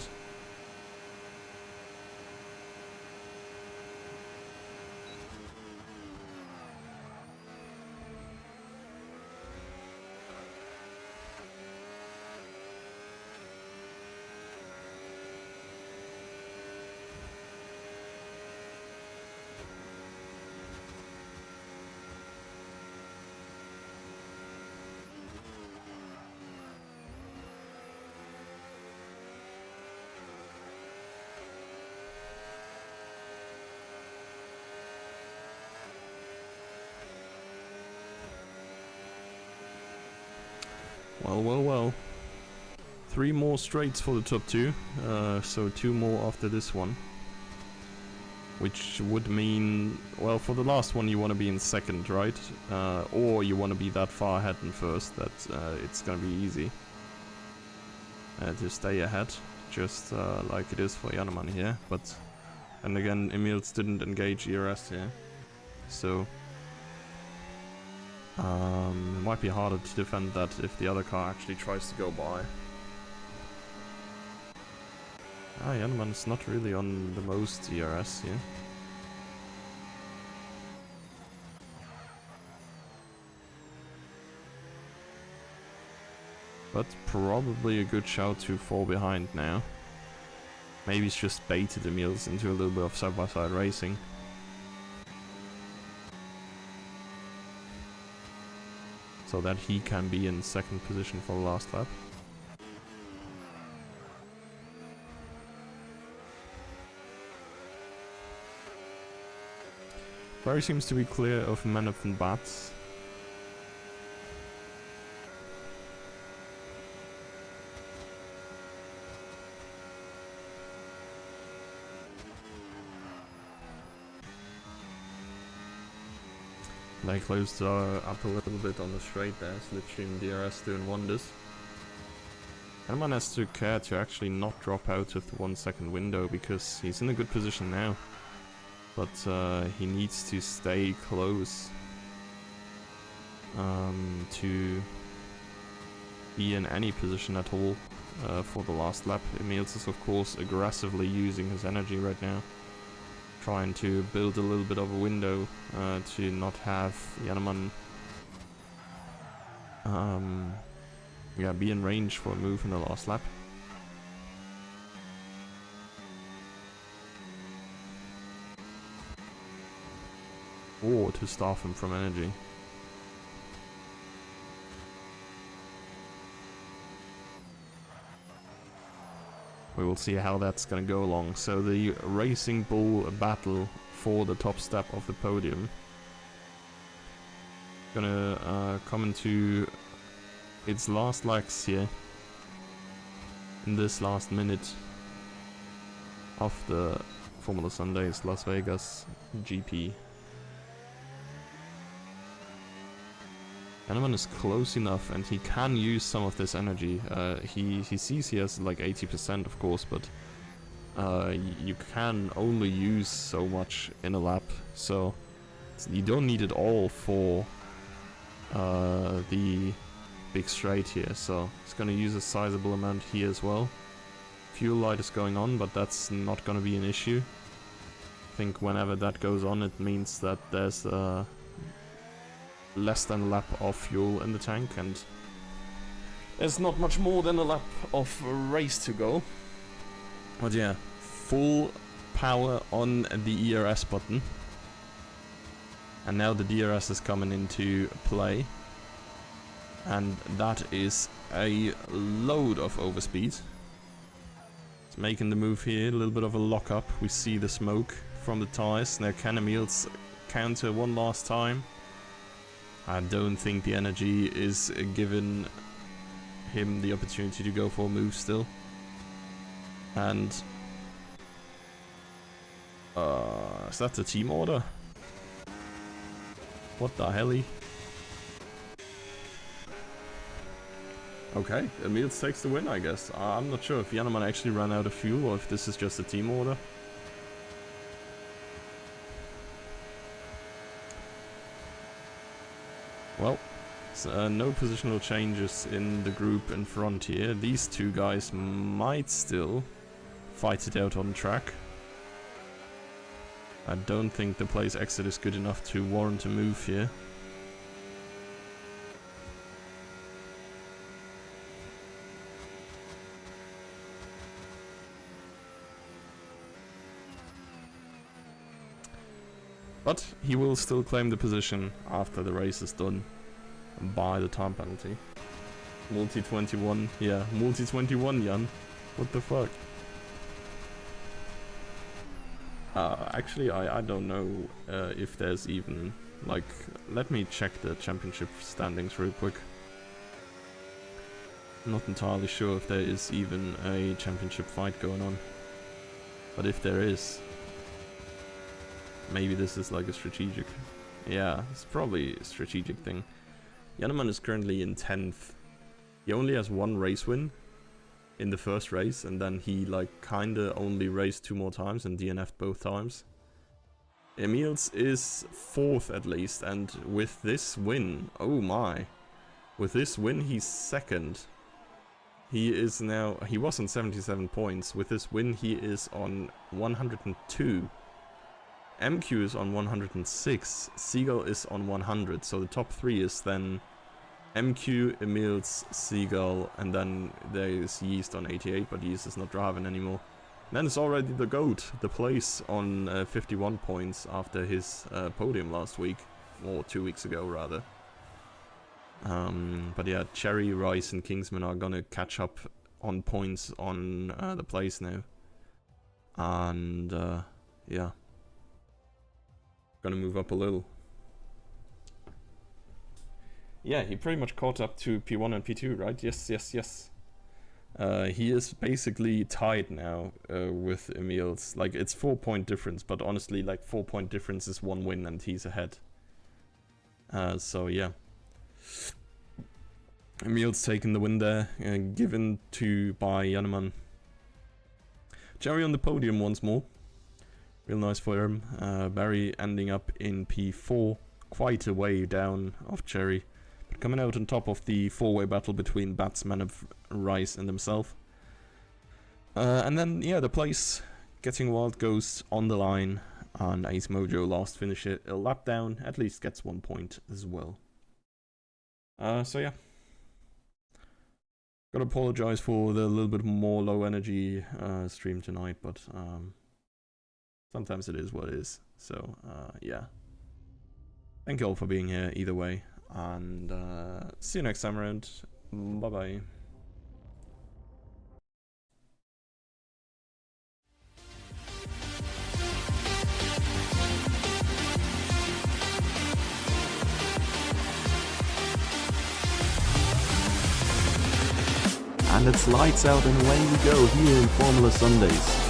Well. 3 more straights for the top 2, so 2 more after this one. Which would mean, well, for the last one you want to be in second, right? Or you want to be that far ahead in first that it's gonna be easy to stay ahead, just like it is for Janeman here. But, and again, Emils didn't engage ERS here, so it might be harder to defend that if the other car actually tries to go by. Janeman's not really on the most ERS here. But probably a good shout to fall behind now. Maybe he's just baited Emils into a little bit of side-by-side racing. So that he can be in second position for the last lap. Barry seems to be clear of Maneth and Bats. They closed up a little bit on the straight there, Slipstream DRS doing wonders. Janeman has to care to actually not drop out of the 1 second window because he's in a good position now. But he needs to stay close to be in any position at all for the last lap. Emils is of course aggressively using his energy right now, trying to build a little bit of a window to not have Janeman be in range for a move in the last lap. Or to starve him from energy. We will see how that's gonna go along. So the Racing Bull battle for the top step of the podium gonna come into its last legs here in this last minute of the Formula Sundays Las Vegas GP. Janeman is close enough and he can use some of this energy. He sees he has like 80% of course, but you can only use so much in a lap, so you don't need it all for the big straight here. So it's gonna use a sizable amount here as well. Fuel light is going on, but that's not gonna be an issue. I think whenever that goes on it means that there's less than a lap of fuel in the tank, and there's not much more than a lap of race to go. But yeah, full power on the ERS button. And now the DRS is coming into play. And that is a load of overspeed. It's making the move here, a little bit of a lock-up. We see the smoke from the tires. Now can Emil's counter one last time? I don't think the energy is giving him the opportunity to go for a move still. And is that the team order? What the helly? Okay, Emils takes the win, I guess. I'm not sure if Yannemann actually ran out of fuel or if this is just a team order. Well, so, no positional changes in the group in front here. These two guys might still fight it out on track. I don't think the place exit is good enough to warrant a move here. But he will still claim the position after the race is done by the time penalty. Multi-21, yeah, multi-21, Jan. What the fuck? Actually, I don't know if there's even, like, let me check the championship standings real quick. I'm not entirely sure if there is even a championship fight going on. But if there is, maybe this is like a strategic. Yeah, it's probably a strategic thing. Yannemann is currently in 10th. He only has one race win in the first race, and then he like kinda only raced 2 more times and DNF'd both times. Emils is 4th at least, and with this win, oh my. With this win he's 2nd. He is now, he was on 77 points. With this win he is on 102. MQ is on 106, Seagull is on 100, so the top 3 is then MQ, Emils, Seagull, and then there is Yeast on 88, but Yeast is not driving anymore. And then it's already the GOAT, the place on 51 points after his podium last week, or 2 weeks ago rather. But yeah, Cherry, Rice and Kingsman are gonna catch up on points on the place now. And yeah. Gonna move up a little. Yeah, he pretty much caught up to P1 and P2, right? Yes, yes, yes. He is basically tied now with Emils. Like, it's 4-point difference, but honestly, like, 4-point difference is 1 win and he's ahead. So, yeah. Emils taking the win there, given to by Yannemann. Cherry on the podium once more. Real nice for him. Barry ending up in P4, quite a way down of Cherry. But coming out on top of the 4-way battle between Batsman of Rice and himself. And then, yeah, the place getting Wild Ghost on the line. And Ace Mojo last finish it a lap down, at least gets 1 point as well. So yeah. Gotta apologize for the little bit more low energy stream tonight, but sometimes it is what it is. So, yeah. Thank you all for being here either way. And see you next time around. Bye-bye. And it's lights out and away we go here in Formula Sundays.